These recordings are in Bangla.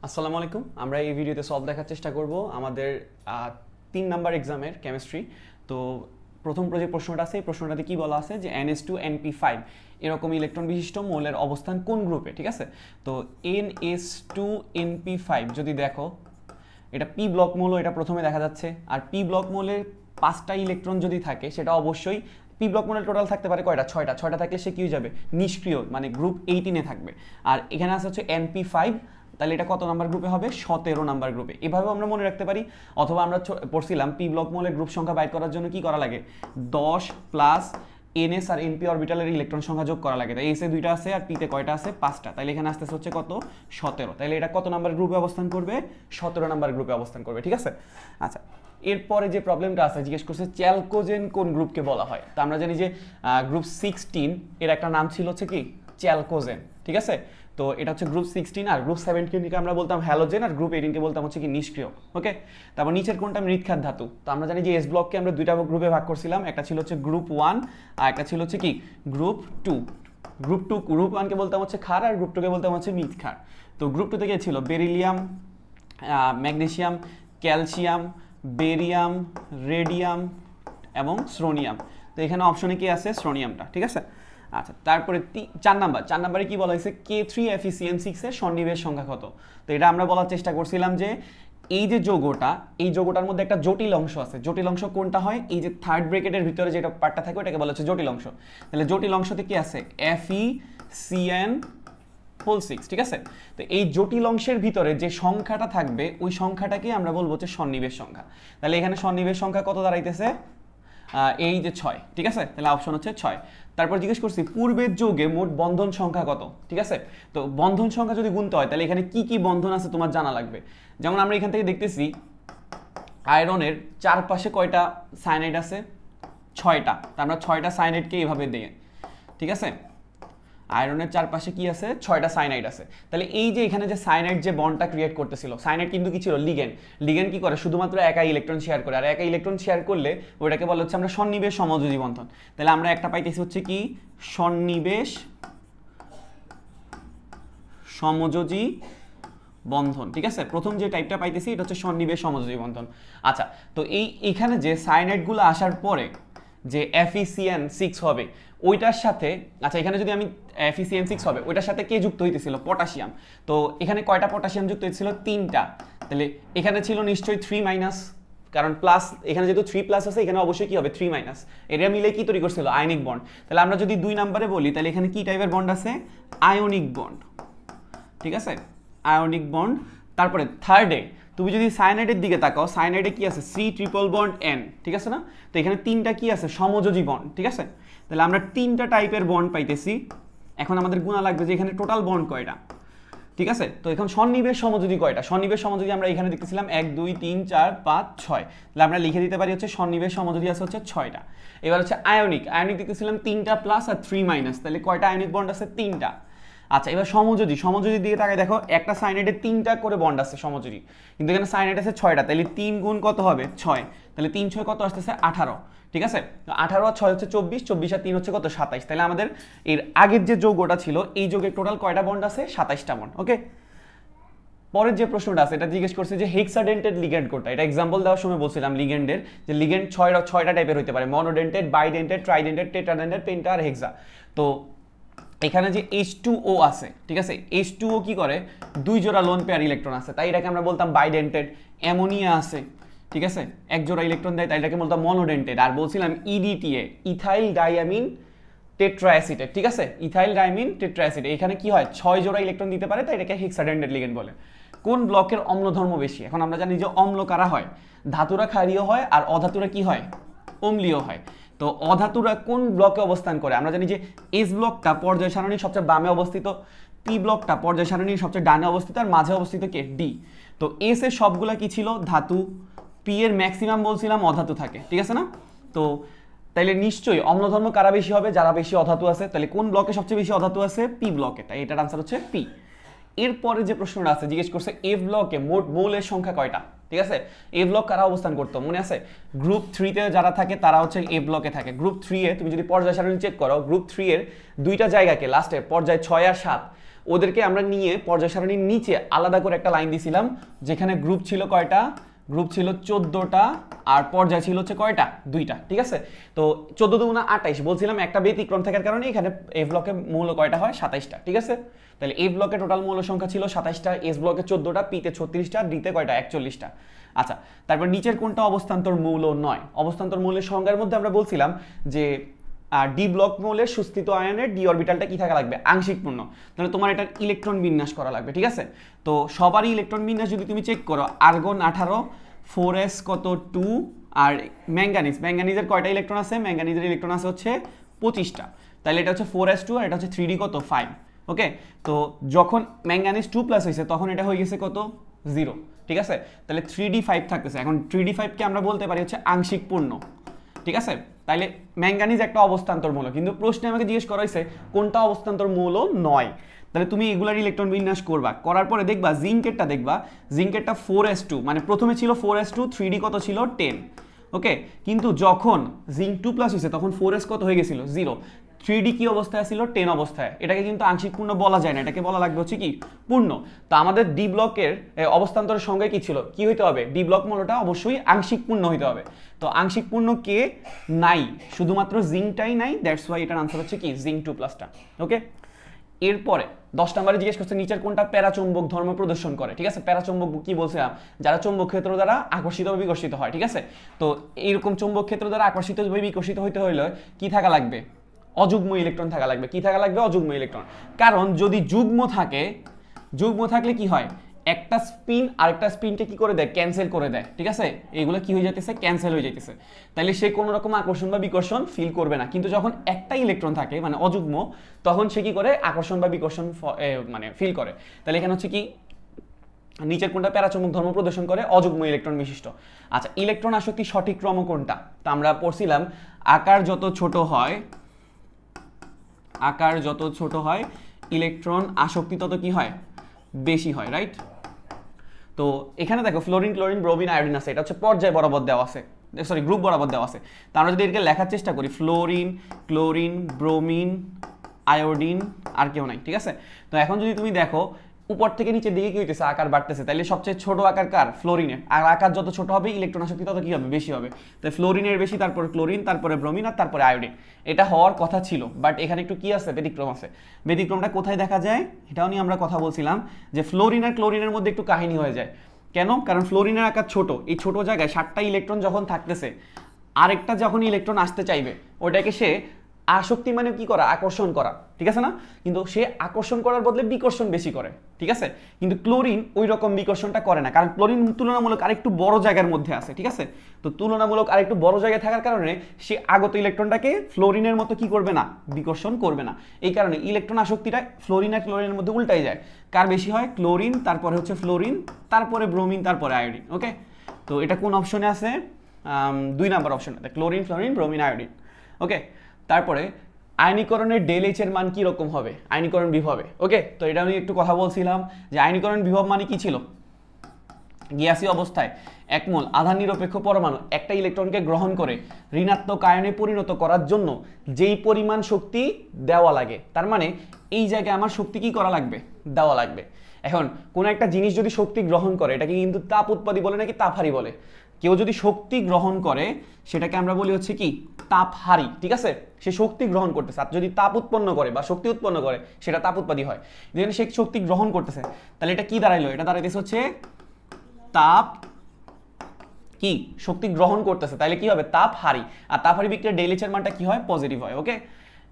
আসসালামু আলাইকুম। আমরা এই ভিডিওতে সলভ দেখার চেষ্টা করব আমাদের 3 নাম্বার এক্সামের কেমিস্ট্রি। তো প্রথম যে প্রশ্নটা আছে এই প্রশ্নটাতে কি বলা আছে যে NH2NP5 এরকম ইলেকট্রন বিশিষ্ট মৌলের অবস্থান কোন গ্রুপে, ঠিক আছে? তো NH2NP5 যদি দেখো এটা পি ব্লক মৌল, এটা প্রথমে দেখা যাচ্ছে। আর পি ব্লক মৌলের 5টা ইলেকট্রন যদি থাকে সেটা অবশ্যই পি ব্লক মৌলের টোটাল থাকতে পারে কয়টা? 6টা থাকলে সে কি হয়ে যাবে? নিষ্ক্রিয়, মানে গ্রুপ 18-এ থাকবে। আর এখানে আছে হচ্ছে NP5, তাহলে এটা কত নাম্বার গ্রুপে হবে? 17 নাম্বার গ্রুপে। এভাবেও আমরা মনে রাখতে পারি, অথবা আমরা পড়ছিলাম পি ব্লক মৌলের গ্রুপ সংখ্যা বাইর করার জন্য কি করা লাগে? 10 প্লাস NS আর NP অরবিটালের ইলেকট্রন সংখ্যা যোগ করা লাগে। তাই এসে 2টা আছে আর পিতে কয়টা আছে? 5টা। তাহলে এখানে আসতেছে হচ্ছে কত? 17। তাহলে এটা কত নাম্বার গ্রুপে অবস্থান করবে? 17 নাম্বার গ্রুপে অবস্থান করবে, ঠিক আছে? আচ্ছা, এরপরে যে প্রবলেমটা আছে জিজ্ঞেস করছে চ্যালকোজেন কোন গ্রুপকে বলা হয়। তো আমরা জানি যে গ্রুপ 16 এর একটা নাম ছিল হচ্ছে কি? চ্যালকোজেন, ঠিক আছে? তো এটা হচ্ছে গ্রুপ 16, আর গ্রুপ 17কে আমরা বলতাম হ্যালোজেন, আর গ্রুপ 18কে বলতাম হচ্ছে কি? নিষ্ক্রিয়। ওকে, তারপর নিচের কোনটা মৃৎক্ষার ধাতু? তো আমরা জানি যে এস ব্লককে আমরা 2টা গ্রুপে ভাগ করছিলাম, একটা ছিল হচ্ছে গ্রুপ 1 আর একটা ছিল হচ্ছে কি? গ্রুপ 2। গ্রুপ 1কে বলতাম হচ্ছে ক্ষার, আর গ্রুপ 2কে বলতাম হচ্ছে মৃৎক্ষার। তো গ্রুপ 2 থেকে ছিল beryllium, magnesium, calcium, barium, radium এবং শ্রোনিয়াম। তো এখানে অপশনে কি আছে? শ্রোনিয়ামটা, ঠিক আছে? আচ্ছা, তারপরে 4 নাম্বারে কি বলা হয়েছে? K3FeCN6 এর সন্নিবেশ সংখ্যা কত? তো এটা আমরা বলার চেষ্টা করছিলাম যে এই যে যৌগটা, এই যৌগটার মধ্যে একটা জটিল অংশ আছে। জটিল অংশ কোনটা হয়? এই যে থার্ড ব্র্যাকেটের ভিতরে যেটা পার্টটা থাকে ওটাকে বলা হচ্ছে জটিল অংশ। তাহলে জটিল অংশতে কি আছে? FeCN6, ঠিক আছে? তো এই জটিল অংশের ভিতরে যে সংখ্যাটা থাকবে ওই সংখ্যাটাকে আমরা বলবো হচ্ছে সন্নিবেশ সংখ্যা। তাহলে এখানে সন্নিবেশ সংখ্যা কত দাঁড়াইতেছে? এই যে 6, ঠিক আছে? তাহলে অপশন হচ্ছে 6। তারপর জিজ্ঞেস করছি পূর্বের যৌগে মোট বন্ধন সংখ্যা কত, ঠিক আছে? তো বন্ধন সংখ্যা যদি গুনতে হয় তাহলে এখানে কি কি বন্ধন আছে তোমার জানা লাগবে। যেমন আমরা এখান থেকে দেখতেছি আয়রনের চারপাশে কয়টা সায়ানাইড আছে? 6টা। তা আমরা 6টা সায়ানাইডকে এভাবে দিই, ঠিক আছে? আয়রনের চারপাশে কি আছে? 6টা সায়ানাইড আছে। তাহলে এই যে এখানে যে সায়ানাইড যে বন্ডটা ক্রিয়েট করতেছিল, সায়ানাইড কিন্তু কি ছিল? লিগেন্ড। লিগেন্ড কি করে? শুধুমাত্র একা ইলেকট্রন শেয়ার করে, আর একা ইলেকট্রন শেয়ার করলে ওটাকে বলা হচ্ছে আমরা সন্নিবেশ সমযোজী বন্ধন। তাহলে আমরা একটা পাইতেছি হচ্ছে কি? সন্নিবেশ সমযোজী বন্ধন, ঠিক আছে? প্রথম যে টাইপটা পাইতেছি এটা হচ্ছে সন্নিবেশ সমযোজী বন্ধন। আচ্ছা, তো এইখানে যে সায়ানাইডগুলো আসার পরে যে FeCN6 হবে ওইটার সাথে, আচ্ছা এখানে যদি আমি FeCN6 হবে ওইটার সাথে কে যুক্ত হইতেছিল? পটাশিয়াম। তো এখানে কয়টা পটাশিয়াম যুক্ত হয়েছিল? 3টা। তাহলে এখানে ছিল নিশ্চয়ই 3-, কারণ প্লাস এখানে যেহেতু 3+ আছে এখানে অবশ্যই কি হবে? 3-। এরিয়া মিলে কি তৈরি করছিল? Ionic bond. তাহলে আমরা যদি 2 নম্বরে বলি তাহলে এখানে কি টাইপের বন্ড আছে? আয়নিক বন্ড, ঠিক আছে? Ionic bond. তারপরে থার্ডে তুমি যদি সায়ানাইডের দিকে তাকাও, সায়ানাইডে কি আছে? C++N, ঠিক আছে না? তো এখানে 3টা কি আছে? সমযোজী বন্ড, ঠিক আছে? তাহলে আমরা 3টা টাইপের বন্ড পাইতেছি। এখন আমাদের গুণা লাগবে যে এখানে টোটাল বন্ড কয়টা, ঠিক আছে? তো এখন সন্নিবেশ সমযোজী কয়টা? সন্নিবেশ সমযোজী আমরা এখানে দেখতেছিলাম 1 2 3 4 5 6। তাহলে আমরা লিখে দিতে পারি হচ্ছে সন্নিবেশ সমযোজী আছে হচ্ছে 6টা। এবার হচ্ছে আয়নিক দেখতেছিলাম 3টা প্লাস আর 3-। তাহলে কয়টা আয়নিক বন্ড আছে? 3টা। আচ্ছা, এবার সমযোজী দিকে তাকায় দেখো, একটা সায়ানাইডে 3টা করে বন্ড আছে সমযোজী, কিন্তু এখানে সায়ানাইড আছে 6টা। তাহলে 3 গুণ কত হবে? 6। তাহলে 3 6 কত আসতেছে? 18, ঠিক আছে? তো 18 আর 6 হচ্ছে 24, 24 আর 3 হচ্ছে কত? 27। তাহলে আমাদের এর আগের যে যৌগটা ছিল এই যৌগের টোটাল কয়টা বন্ড আছে? 27টা বন্ড। ওকে, পরের যে প্রশ্নটা আছে এটা জিজ্ঞেস করছে যে হেক্সাডেন্টেড লিগ্যান্ড কোনটা। এটা এক্সাম্পল দেওয়ার সময় বলছিলাম লিগ্যান্ডের যে লিগ্যান্ড 6টা টাইপের হতে পারে: মনোডেন্টেড, বাইডেন্টেড, ট্রাইডেন্টেড, টেট্রাডেন্টেড, পেন্টা আর হেক্সা। তো এখানে যে H2O আছে, ঠিক আছে? H2O কি করে? 2 জোড়া লোন পেয়ার ইলেকট্রন আছে, তাই এটাকে আমরা বলতাম বাইডেন্টেড। অ্যামোনিয়া আছে, ঠিক আছে? 1 জোড়া ইলেকট্রন দেয়, তাই এটাকে বলতাম মনোডেন্টেড। আর বলছিলাম EDTA, ইথাইল ডাইয়ামিন টেট্রাঅ্যাসিটেট, ঠিক আছে? Ethyl diamine tetraacetate. এখানে কি হয়? 6 জোড়া ইলেকট্রন দিতে পারে, তাই এটাকে হেক্সাডেন্টেড লিগ্যান্ড বলে। কোন ব্লকের অম্লধর্ম বেশি? এখন আমরা জানি যে অম্ল কারা হয়? ধাতুরা ক্ষারীয় হয়, আর অধাতুরা কি হয়? অম্লীয় হয়। তো অধাতুরা কোন ব্লকে অবস্থান করে? আমরা জানি যে এস ব্লকটা পর্যায় সারণীর সবচেয়ে বামে অবস্থিত, পি ব্লকটা পর্যায় সারণীর সবচেয়ে ডানে অবস্থিত, আর মাঝে অবস্থিত কে? ডি। তো এস এর সবগুলা কি ছিল? ধাতু। পি এর ম্যাক্সিমাম বলছিলাম অধাতু থাকে, ঠিক আছে না? তো তাইলে নিশ্চয়ই অম্লধর্ম কারা বেশি হবে? যারা বেশি অধাতু আছে। তাহলে কোন ব্লকে সবচেয়ে বেশি অধাতু আছে? পি ব্লকে, তাই এটার আনসার হচ্ছে পি। এরপরে যে প্রশ্নটা আছে জিজ্ঞেস করছে এফ ব্লকে মোট মৌলের সংখ্যা কয়টা, ঠিক আছে? এ ব্লক কারা অবস্থান করতো মনে আছে? গ্রুপ 3-তে যারা থাকে তারা হচ্ছে এ ব্লকে থাকে। গ্রুপ 3-এ তুমি যদি পর্যায় সারণী চেক করো, গ্রুপ 3 এর 2টা জায়গাকে লাস্টে পর্যায় 6 আর 7 ওদেরকে আমরা নিয়ে পর্যায় সারণীর নিচে আলাদা করে একটা লাইন দিছিলাম, যেখানে গ্রুপ ছিল কয়টা, গ্রুপ ছিল 14টা, আর পর্যায় ছিল হচ্ছে কয়টা, 2টা। ঠিক আছে, তো 14 দুগুণা 28, বলছিলাম একটা ব্যতিক্রম থাকার কারণে এখানে এ ব্লকে মৌল কয়টা হয়, 27টা। ঠিক আছে, তাহলে এ ব্লকে টোটাল মৌল সংখ্যা ছিল 27টা, এস ব্লকে 14টা, পিতে 36টা, ডিতে কয়টা, 41টা। আচ্ছা, তারপর নিচের কোনটা অবস্থান্তর মৌল নয়? অবস্থান্তর মৌলের সংজ্ঞার মধ্যে আমরা বলছিলাম যে ডি ব্লক মৌলের সুস্থিত আয়নের ডি অরবিটালটা কি থাকা লাগবে, আংশিক পূর্ণ। তাহলে তোমার এটা ইলেকট্রন বিন্যাস করা লাগবে। ঠিক আছে, তো সবারই ইলেকট্রন বিন্যাস যদি তুমি চেক করো, আর্গন 18, 4s কত 2, আর ম্যাঙ্গানিজের কয়টা ইলেকট্রন আছে, ম্যাঙ্গানিজের ইলেকট্রন আছে হচ্ছে 25টা। তাহলে এটা হচ্ছে 4s2 আর এটা হচ্ছে 3d কত 5। ওকে, তো যখন ম্যাঙ্গানিজ 2+ হয়েছে তখন এটা হয়ে গেছে কত, 0। ঠিক আছে, তাহলে 3d5 থাকতেছে। এখন 3d5কে আমরা বলতে পারি হচ্ছে আংশিক পূর্ণ। ঠিক আছে, তাইলে ম্যাঙ্গানিজ একটা অবস্থান্তর মৌল, কিন্তু প্রশ্নে আমাকে জিজ্ঞেস করা হয়েছে কোনটা অবস্থান্তর মৌল নয়। তাহলে তুমি এগুলার ইলেকট্রন বিন্যাস করবা, করার পরে দেখবা জিঙ্কেরটা 4s2, মানে প্রথমে ছিল 4s2, 3d কত ছিল 10। ওকে, কিন্তু যখন জিঙ্ক 2+ হয়েছে তখন 4s কত হয়ে গেছিল, 0। 3d কি অবস্থায় ছিল, 10 অবস্থায়। এটাকে কিন্তু আংশিক পূর্ণ বলা যায় না, এটাকে বলা লাগবে হচ্ছে কি, পূর্ণ। তো আমাদের ডি ব্লকের অবস্থান্তরের সংজ্ঞা কি ছিল, কি হইতে হবে, ডি ব্লক মৌলটা অবশ্যই আংশিক পূর্ণ হইতে হবে। তো আংশিক পূর্ণ কে নাই, শুধুমাত্র জিঙ্কটাই নাই, দ্যাটস ওয়াই এটার আনসার হচ্ছে কি, জিঙ্ক 2+টা। ওকে, এরপরে 10 নম্বরে জিজ্ঞেস করছে নিচের কোনটা প্যারাচৌম্বক ধর্ম প্রদর্শন করে। ঠিক আছে, প্যারাচৌম্বক কি বলছিলাম, যারা চৌম্বক ক্ষেত্র দ্বারা আকর্ষিত বা বিকর্ষিত হয়। ঠিক আছে, তো এইরকম চৌম্বক ক্ষেত্র দ্বারা আকর্ষিত বা বিকর্ষিত হইতে হইলে কি থাকা লাগবে, অযুগ্ম ইলেকট্রন থাকা লাগবে। কি থাকা লাগবে, অযুগ্ম ইলেকট্রন। কারণ যদি যুগ্ম থাকলে কি হয়, একটা স্পিন আরেকটা স্পিনকে কি করে দেয়, ক্যান্সেল করে দেয়। ঠিক আছে, এইগুলো কি হয়ে যাইতেছে, ক্যান্সেল হয়ে যাইতেছে। তাইলে সে কোনো রকম আকর্ষণ বা বিকর্ষণ ফিল করবে না। কিন্তু যখন একটা ইলেকট্রন থাকে মানে অযুগ্ম, তখন সে কি করে, আকর্ষণ বা বিকর্ষণ মানে ফিল করে। তাহলে এখানে হচ্ছে কি, নিচের কোনটা প্যারাচৌম্বক ধর্ম প্রদর্শন করে, অযুগ্ম ইলেকট্রন বিশিষ্ট। আচ্ছা, ইলেকট্রন আসক্তি সঠিক ক্রম কোনটা, তা আমরা পড়ছিলাম আকার যত ছোট হয় ইলেকট্রন আসক্তি তত কি হয়, বেশি হয়। রাইট, তো এখানে দেখো ফ্লোরিন, ক্লোরিন, ব্রোমিন, আয়োডিন আছে, এটা হচ্ছে পর্যায় বরাবর দেওয়া আছে, সরি গ্রুপ বরাবর দেওয়া আছে। তা আমরা যদি এটাকে লেখার চেষ্টা করি, ফ্লোরিন, ক্লোরিন, ব্রোমিন, আয়োডিন, আর কেউ নাই। ঠিক আছে, তো এখন যদি তুমি দেখো উপর থেকে নিচের দিকে কি হইতেছে, আকার বাড়তেছে, তাহলে সবচেয়ে ছোট আকার কার, ফ্লোরিনের। আর আকার যত ছোট হবে ইলেকট্রন আসক্তি তত কি হবে, বেশি হবে। তাই ফ্লোরিনের বেশি, তারপরে ক্লোরিন, তারপরে ব্রোমিন, আর তারপরে আয়োডিন। এটা হওয়ার কথা ছিল, বাট এখানে একটু কি আছে, ব্যতিক্রম আছে। ব্যতিক্রমটা কোথায় দেখা যায়, এটাও নিয়ে আমরা কথা বলছিলাম যে ফ্লোরিন আর ক্লোরিনের মধ্যে একটু কাহিনী হয়ে যায়। কেন, কারণ ফ্লোরিনের আকার ছোট, এই ছোট জায়গায় 7টা ইলেকট্রন যখন থাকতেছে, আরেকটা যখন ইলেকট্রন আসতে চাইবে, ওটাকে সে আসক্তি মানে কি করা, আকর্ষণ করা। ঠিক আছে না, কিন্তু সে আকর্ষণ করার বদলে বিকর্ষণ বেশি করে। ঠিক আছে, কিন্তু ক্লোরিন ওই রকম বিকর্ষণটা করে না, কারণ ক্লোরিন তুলনামূলক আরেকটু বড় জায়গার মধ্যে আছে। ঠিক আছে, তো তুলনামূলক আরেকটু বড় জায়গায় থাকার কারণে সে আগত ইলেকট্রনটাকে ফ্লোরিনের মতো কি করবে না, বিকর্ষণ করবে না। এই কারণে ইলেকট্রন আসক্তিটা ফ্লোরিন আর ক্লোরিনের মধ্যে উল্টাই যায়। কার বেশি হয়, ক্লোরিন, তারপরে হচ্ছে ফ্লোরিন, তারপরে ব্রোমিন, তারপরে আয়োডিন। ওকে, তো এটা কোন অপশনে আছে, 2 নম্বর অপশনে, ক্লোরিন, ফ্লোরিন, ব্রোমিন, আয়োডিন। ওকে, তারপরে আয়নীকরণের ΔH এর মান কি রকম হবে, আয়নীকরণ বিভবে। ওকে, তো এটা আমি একটু কথা বলছিলাম যে আয়নীকরণ বিভব মানে কি ছিল, গ্যাসীয় অবস্থায় এক মোল আধান নিরপেক্ষ পরমাণু একটা ইলেকট্রনকে গ্রহণ করে ঋণাত্মক আয়নে পরিণত করার জন্য যেই পরিমাণ শক্তি দেওয়া লাগে, তার মানে এই জায়গায় আমার শক্তি কি করা লাগবে, দেওয়া লাগবে। এখন কোন একটা জিনিস যদি শক্তি গ্রহণ করে, এটাকে কিন্তু তাপ উৎপাদী বলে নাকি তাপহারী বলে। কেউ যদি শক্তি গ্রহণ করে সেটাকে আমরা বলি হচ্ছে কি, তাপহারী। ঠিক আছে, সে শক্তি গ্রহণ করতেছে। আর যদি তাপ উৎপন্ন করে বা শক্তি উৎপন্ন করে সেটা তাপ উৎপাদী হয়। যেখানে সে শক্তি গ্রহণ করতেছে, তাহলে এটা কি দাঁড়াইলো, এটা দাঁড়াইতেছে হচ্ছে তাপ কি, শক্তি গ্রহণ করতেছে, তাহলে কি হবে, তাপহারী। আর তাপহারী বিক্রিয়ার ΔH এর মানটা কি হয়, পজিটিভ হয়। ওকে,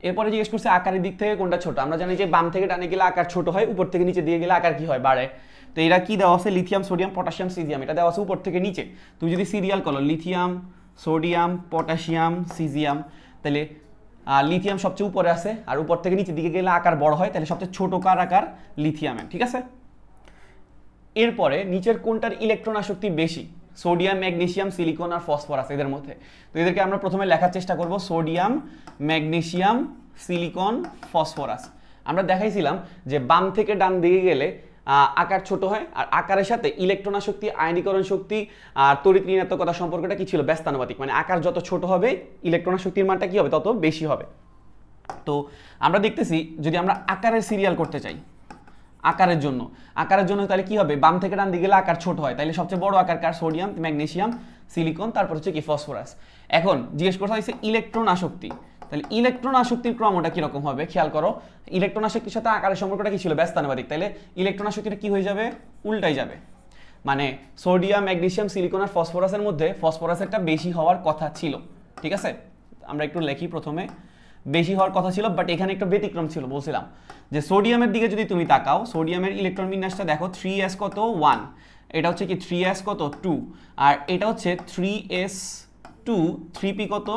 এরপরে জিজ্ঞেস করছে আকারের দিক থেকে কোনটা ছোট। আমরা জানি যে বাম থেকে ডানে গেলে আকার ছোট হয়, উপর থেকে নিচে দিয়ে গেলে আকার কি হয়, বাড়ে। তো এরা কি দেওয়া আছে, লিথিয়াম, সোডিয়াম, পটাশিয়াম, সিজিয়াম, এটা দেওয়া আছে উপর থেকে নিচে। তুমি যদি সিরিয়াল করো লিথিয়াম, সোডিয়াম, পটাশিয়াম, সিজিয়াম, তাহলে লিথিয়াম সবচেয়ে উপরে আছে, আর উপর থেকে নিচের দিকে গেলে আকার বড় হয়, তাহলে সবচেয়ে ছোট কার আকার, লিথিয়ামের। ঠিক আছে, এরপরে নিচের কোনটার ইলেকট্রন আসক্তি বেশি, সোডিয়াম, ম্যাগনেসিয়াম, সিলিকন আর ফসফরাস, এদের মধ্যে। তো এদেরকে আমরা প্রথমে লেখার চেষ্টা করব, সোডিয়াম, ম্যাগনেসিয়াম, সিলিকন, ফসফরাস। আমরা দেখাইছিলাম যে বাম থেকে ডান দিকে গেলে আকার ছোট হয়, আর আকারের সাথে ইলেকট্রন আসক্তি, আয়নীকরণ শক্তি আর তড়িৎ ঋণাত্মকতা সম্পর্কটা কি ছিল, ব্যস্তানুপাতিক। মানে আকার যত ছোট হবে ইলেকট্রন আসক্তির মানটা কি হবে, তত বেশি হবে। তো আমরা দেখতেছি যদি আমরা আকারের সিরিয়াল করতে চাই, আকারের জন্য তাহলে কি হবে, বাম থেকে ডান দিকে গেলে আকার ছোট হয়, তাহলে সবচেয়ে বড় আকার কার, সোডিয়াম, ম্যাগনেসিয়াম, সিলিকন, তারপর হচ্ছে কি ফসফরাস। এখন জিজ্ঞেস করা হয়েছে ইলেকট্রন আসক্তি, তাহলে ইলেকট্রন আসক্তির ক্রমটা কিরকম হবে খেয়াল করো। ইলেকট্রন আসক্তির সাথে আকারের সম্পর্কটা কি ছিল, ব্যস্তানুপাতিক, তাহলে ইলেকট্রন আসক্তিটা কি হয়ে যাবে, উল্টাই যাবে। মানে সোডিয়াম, ম্যাগনেসিয়াম, সিলিকন আর ফসফরাসের মধ্যে ফসফরাসেরটা বেশি হওয়ার কথা ছিল, ঠিক আছে। আমরা একটু লিখি, প্রথমে বেশি হওয়ার কথা ছিল, বাট এখানে একটা ব্যতিক্রম ছিল। বলছিলাম যে সোডিয়ামের দিকে যদি তুমি তাকাও, সোডিয়ামের ইলেকট্রন বিন্যাসটা দেখো, 3s কত 1, এটা হচ্ছে কি 3s কত 2, আর এটা হচ্ছে 3s2, 3p কত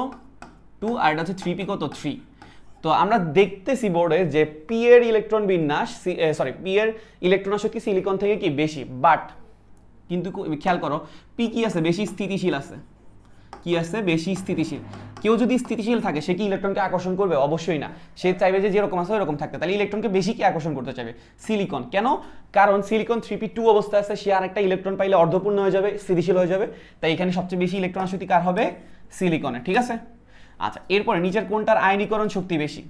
2, আর এটা হচ্ছে 3p কত 3। তো আমরা দেখতেছি বোর্ডে যে পি এর ইলেকট্রন বিন্যাস, পি এর ইলেকট্রন আসক্তি সিলিকন থেকে কি বেশি, বাট কিন্তু খেয়াল করো পি কি আছে, বেশি স্থিতিশীল আছে। কি আছে, বেশি স্থিতিশীল। কেউ যদি স্থিতিশীল থাকে সে কি ইলেকট্রনকে আকর্ষণ করবে, অবশ্যই না। সে চাইবে যে যেরকম আছে ওরকম থাকতে, তাহলে ইলেকট্রনকে বেশি কি আকর্ষণ করতে চাইবে, সিলিকন। কেন, কারণ সিলিকন 3p2 অবস্থায় আছে, সে আর একটা ইলেকট্রন পাইলে অর্ধপূর্ণ হয়ে যাবে, স্থিতিশীল হয়ে যাবে, তাই এখানে সবচেয়ে বেশি ইলেকট্রন আসক্তি কার হবে, সিলিকনের, ঠিক আছে। আচ্ছা, এরপরে নিচের কোনটার আয়নীকরণ শক্তি বেশি,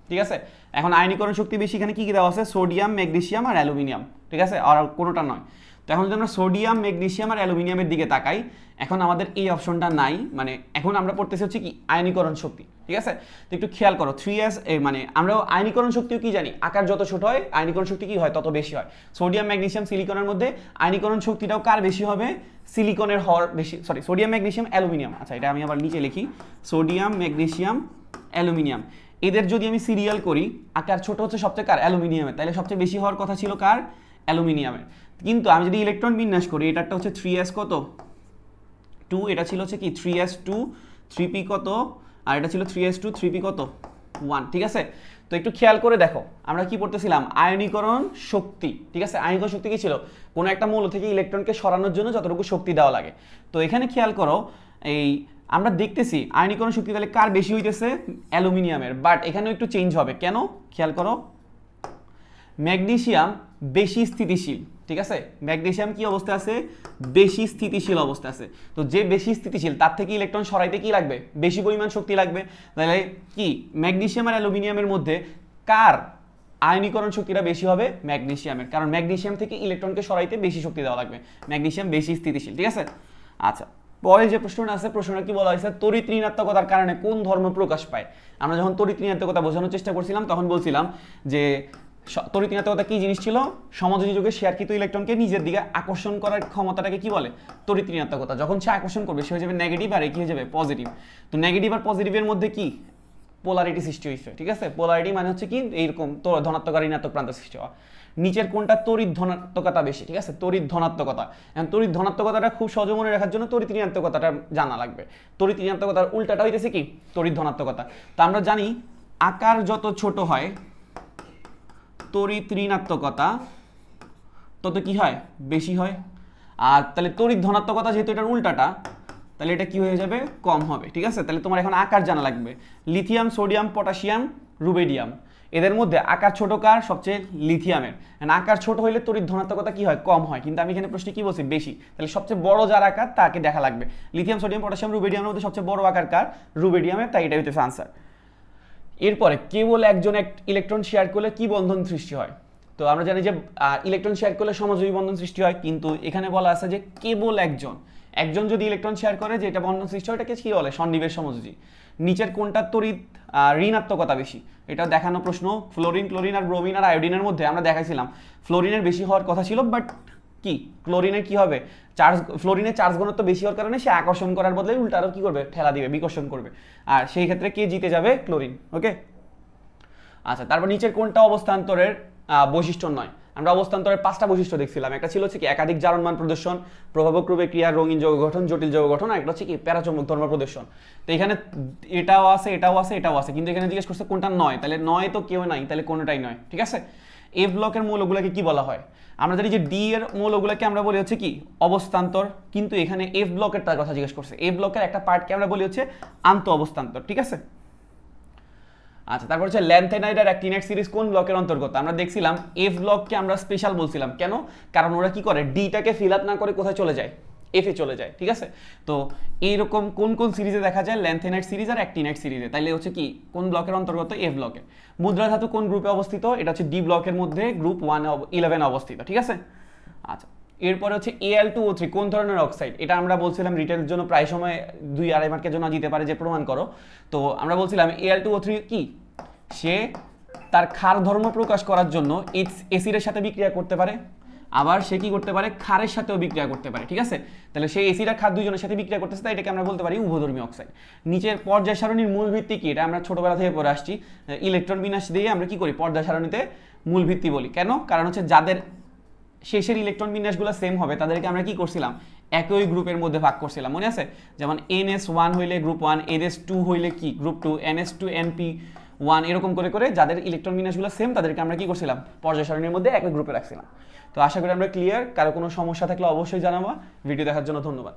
ঠিক আছে। এখন আয়নীকরণ শক্তি বেশি এখানে কি কি দেওয়া আছে, সোডিয়াম, ম্যাগনেসিয়াম আর অ্যালুমিনিয়াম, ঠিক আছে, আর কোনোটা নয়। তো এখন যদি আমরা সোডিয়াম, ম্যাগনেসিয়াম আর অ্যালুমিনিয়ামের দিকে তাকাই, এখন আমাদের এই অপশনটা নাই, মানে এখন আমরা পড়তেছি হচ্ছে কি আয়নীকরণ শক্তি, ঠিক আছে। তো একটু খেয়াল করো 3s, মানে আমরা আয়নীকরণ শক্তিও কি জানি, আকার যত ছোট হয় আয়নীকরণ শক্তি কি হয়, তত বেশি হয়। সোডিয়াম, ম্যাগনেসিয়াম, সিলিকনের মধ্যে আয়নীকরণ শক্তিটাও কার বেশি হবে, সিলিকনের হওয়ার বেশি, সোডিয়াম, ম্যাগনেসিয়াম, অ্যালুমিনিয়াম। আচ্ছা, এটা আমি আবার নিচে লিখি, সোডিয়াম, ম্যাগনেসিয়াম, অ্যালুমিনিয়াম, এদের যদি আমি সিরিয়াল করি, আকার ছোট হচ্ছে সবচেয়ে কার, অ্যালুমিনিয়ামের, তাহলে সবচেয়ে বেশি হওয়ার কথা ছিল কার, অ্যালুমিনিয়ামের। কিন্তু আমি যদি ইলেকট্রন বিন্যাস করি, এটারটা হচ্ছে 3s কত 2, এটা ছিল হচ্ছে কি 3s2, 3p কত, আর এটা ছিল 3s2, 3p কত 1, ঠিক আছে। তো একটু খেয়াল করে দেখো, আমরা কি পড়তেছিলাম, আয়নীকরণ শক্তি, ঠিক আছে। আয়নীকরণ শক্তি কি ছিল, কোনো একটা মৌল থেকে ইলেকট্রনকে সরানোর জন্য যতটুকু শক্তি দেওয়া লাগে। তো এখানে খেয়াল করো, এই আমরা দেখতেছি আয়নীকরণ শক্তি তাহলে কার বেশি হইতেছে, অ্যালুমিনিয়ামের, বাট এখানেও একটু চেঞ্জ হবে। কেন, খেয়াল করো, ম্যাগনেসিয়াম বেশি স্থিতিশীল, ঠিক আছে। ম্যাগনেসিয়াম কি অবস্থা আছে, বেশি স্থিতিশীল অবস্থা আছে। তো যে বেশি স্থিতিশীল তার থেকে ইলেকট্রন সরাইতে কি লাগবে, বেশি পরিমাণ শক্তি লাগবে। তাহলে কি ম্যাগনেসিয়াম আর অ্যালুমিনিয়ামের মধ্যে কার আয়নীকরণ শক্তিটা বেশি হবে, ম্যাগনেসিয়ামের, কারণ ম্যাগনেসিয়াম থেকে ইলেকট্রনকে সরাইতে বেশি শক্তি দেওয়া লাগবে, ম্যাগনেসিয়াম বেশি স্থিতিশীল, ঠিক আছে। আচ্ছা, পরে যে প্রশ্নটা আছে, প্রশ্নটা কি বলা হয়েছে, তড়িৎ ঋণাত্মকতার কারণে কোন ধর্ম প্রকাশ পায়। আমরা যখন তড়িৎ ঋণাত্মকতা বোঝানোর চেষ্টা করছিলাম তখন বলছিলাম যে তড়িৎ ঋণাত্মকতা কি জিনিস ছিল, সমযোজী শেয়ারকৃত ইলেকট্রনকে নিজের দিকে আকর্ষণ করার ক্ষমতাটাকে কি বলে, তড়িৎ ঋণাত্মকতা। যখন সে আকর্ষণ করবে সে হয়ে যাবে নেগেটিভ, আর কি হয়ে যাবে পজিটিভ। তো নেগেটিভ আর পজিটিভের মধ্যে কি পোলারিটি সৃষ্টি হয়েছে, ঠিক আছে। পোলারিটি মানে হচ্ছে কি এইরকম ধনাত্মক আর ঋণাত্মক প্রান্ত সৃষ্টি হওয়া। নিচের কোনটা তড়িৎ ধনাত্মকতা বেশি, ঠিক আছে, তড়িৎ ধনাত্মকতা। এখন তড়িৎ ধনাত্মকতাটা খুব সহজে মনে রাখার জন্য তড়িৎ ঋণাত্মকতাটা জানা লাগবে। তড়িৎ ঋণাত্মকতার উল্টাটা হইতেছে কি, তড়িৎ ধনাত্মকতা। তো আমরা জানি আকার যত ছোট হয় তড়িৎ ঋণাত্মকতা তত কি হয়, বেশি হয়। আর তাহলে তড়িৎ ধনাত্মকতা যেহেতু এটার উল্টাটা, তাহলে এটা কি হয়ে যাবে, কম হবে, ঠিক আছে। তাহলে তোমার এখন আকার জানা লাগবে, লিথিয়াম, সোডিয়াম, পটাশিয়াম, রুবেডিয়াম, এদের মধ্যে আকার ছোট কার, সবচেয়ে লিথিয়ামের। আকার ছোট হইলে তড়িৎ ধনাত্মকতা কি হয়, কম হয়, কিন্তু আমি এখানে প্রশ্নে কি বলছি, বেশি। তাহলে সবচেয়ে বড় যার আকার তাকে দেখা লাগবে। লিথিয়াম, সোডিয়াম, পটাশিয়াম, রুবেডিয়ামের মধ্যে সবচেয়ে বড় আকার কার, রুবেডিয়ামের, তাই এটা হইতেছে আনসার। এরপরে কেবল একজন ইলেকট্রন শেয়ার করলে কি বন্ধন সৃষ্টি হয়। তো আমরা জানি যে ইলেকট্রন শেয়ার করলে সমযোজী বন্ধন সৃষ্টি হয়, কিন্তু এখানে বলা আছে যে কেবল একজন যদি ইলেকট্রন শেয়ার করে যে এটা বন্ধন সৃষ্টি হয়, এটাকে কি বলে, সন্নিবেশ সমযোজী। নিচের কোনটা তড়িৎ ঋণাত্মকতা বেশি, এটা দেখানো প্রশ্ন। ফ্লোরিন, ক্লোরিন আর ব্রোমিন আর আয়োডিনের মধ্যে আমরা দেখাইছিলাম ফ্লোরিনের বেশি হওয়ার কথা ছিল, বাট কি ক্লোরিনের কি হবে, ফ্লোরিনের চার্জ ঘনত্ব বেশি হওয়ার কারণে সে আকর্ষণ করার বদলে উল্টা আরো কি করবে, ঠেলা দিবে, বিকর্ষণ করবে, আর সেই ক্ষেত্রে কে জিতে যাবে, ক্লোরিন। ওকে, আচ্ছা, তারপর নিচের কোনটা অবস্থান্তরের বৈশিষ্ট্য নয়। আমরা অবস্থান্তরের 5টা বৈশিষ্ট্য দেখছিলাম। একটা ছিল হচ্ছে কি একাধিক জারণমান প্রদর্শন, প্রভাবক রূপে ক্রিয়া, রঙিন যৌগ গঠন, জটিল যৌগ গঠন, আর একটা হচ্ছে কি প্যারাচৌম্বক ধর্ম প্রদর্শন। তো এখানে এটাও আছে, এটাও আছে, এটাও আছে, কিন্তু এখানে জিজ্ঞেস করছে কোনটা নয়, তাহলে নয় তো কেউ নাই, তাহলে কোনটাই নয়, ঠিক আছে। এফ ব্লকের মৌলগুলোকে কি বলা হয়, আমরা জানি যে ডি এর মৌলগুলোকে আমরা বলি হচ্ছে কি অবস্থান্তর, কিন্তু এখানে এফ ব্লকের তার কথা জিজ্ঞেস করছে। এফ ব্লকের একটা পার্টকে আমরা বলি হচ্ছে আন্ত অবস্থান্তর, ঠিক আছে। আচ্ছা, তারপর হচ্ছে ল্যান্থেনাইড আর অ্যাক্টিনাইড সিরিজ কোন ব্লকের অন্তর্গত। আমরা দেখছিলাম এফ ব্লককে আমরা স্পেশাল বলছিলাম, কেন, কারণ ওরা কি করে, ডিটাকে ফিল আপ না করে কোথায় চলে যায়, এফে চলে যায়, ঠিক আছে। তো এইরকম কোন কোন সিরিজে দেখা যায়, ল্যান্থেনাইট সিরিজ আর অ্যাক্টিনাইট সিরিজে। তাইলে হচ্ছে কি কোন ব্লকের অন্তর্গত, এফ ব্লকে। মুদ্রা ধাতু কোন গ্রুপে অবস্থিত, এটা হচ্ছে ডি ব্লকের মধ্যে গ্রুপ 11 অবস্থিত, ঠিক আছে। আচ্ছা, এরপরে হচ্ছে Al2O3 কোন ধরনের অক্সাইড, এটা আমরা বলছিলাম রিটেলের জন্য প্রায় সময় 2-2.5 মার্কের জন্য দিতে পারে যে প্রমাণ করো। তো আমরা বলছিলাম Al2O3 কি, সে তার ক্ষার ধর্ম প্রকাশ করার জন্য এসিডের সাথে বিক্রিয়া করতে পারে, আবার সে কি করতে পারে, ক্ষারের সাথেও বিক্রিয়া করতে পারে, ঠিক আছে। তাহলে সেই এসিড আর ক্ষার দুইজনের সাথে বিক্রিয়া করতেছে, তাই এটাকে আমরা বলতে পারি উভধর্মী অক্সাইড। নিচের পর্যায় সারণীর মূল ভিত্তি কি, এটা আমরা ছোটবেলা থেকে পড়ে আসছি, ইলেকট্রন বিন্যাস দিয়ে আমরা কি করি, পর্যায় সারণীতে মূল ভিত্তি বলি। কেন, কারণ হচ্ছে যাদের শেষের ইলেকট্রন বিন্যাসগুলো সেম হবে তাদেরকে আমরা কি করছিলাম, একই গ্রুপের মধ্যে ভাগ করছিলাম, মনে আছে। যেমন NS1 হইলে গ্রুপ 1, NS2 হইলে কি গ্রুপ 2, NS2 NP1, এরকম করে করে যাদের ইলেকট্রন বিন্যাসগুলো সেম তাদেরকে আমরা কি করছিলাম, পর্যায় সারণীর মধ্যে একই গ্রুপে রাখছিলাম। তো আশা করি আমরা ক্লিয়ার। কারো কোনো সমস্যা থাকলে অবশ্যই জানাবো। ভিডিও দেখার জন্য ধন্যবাদ।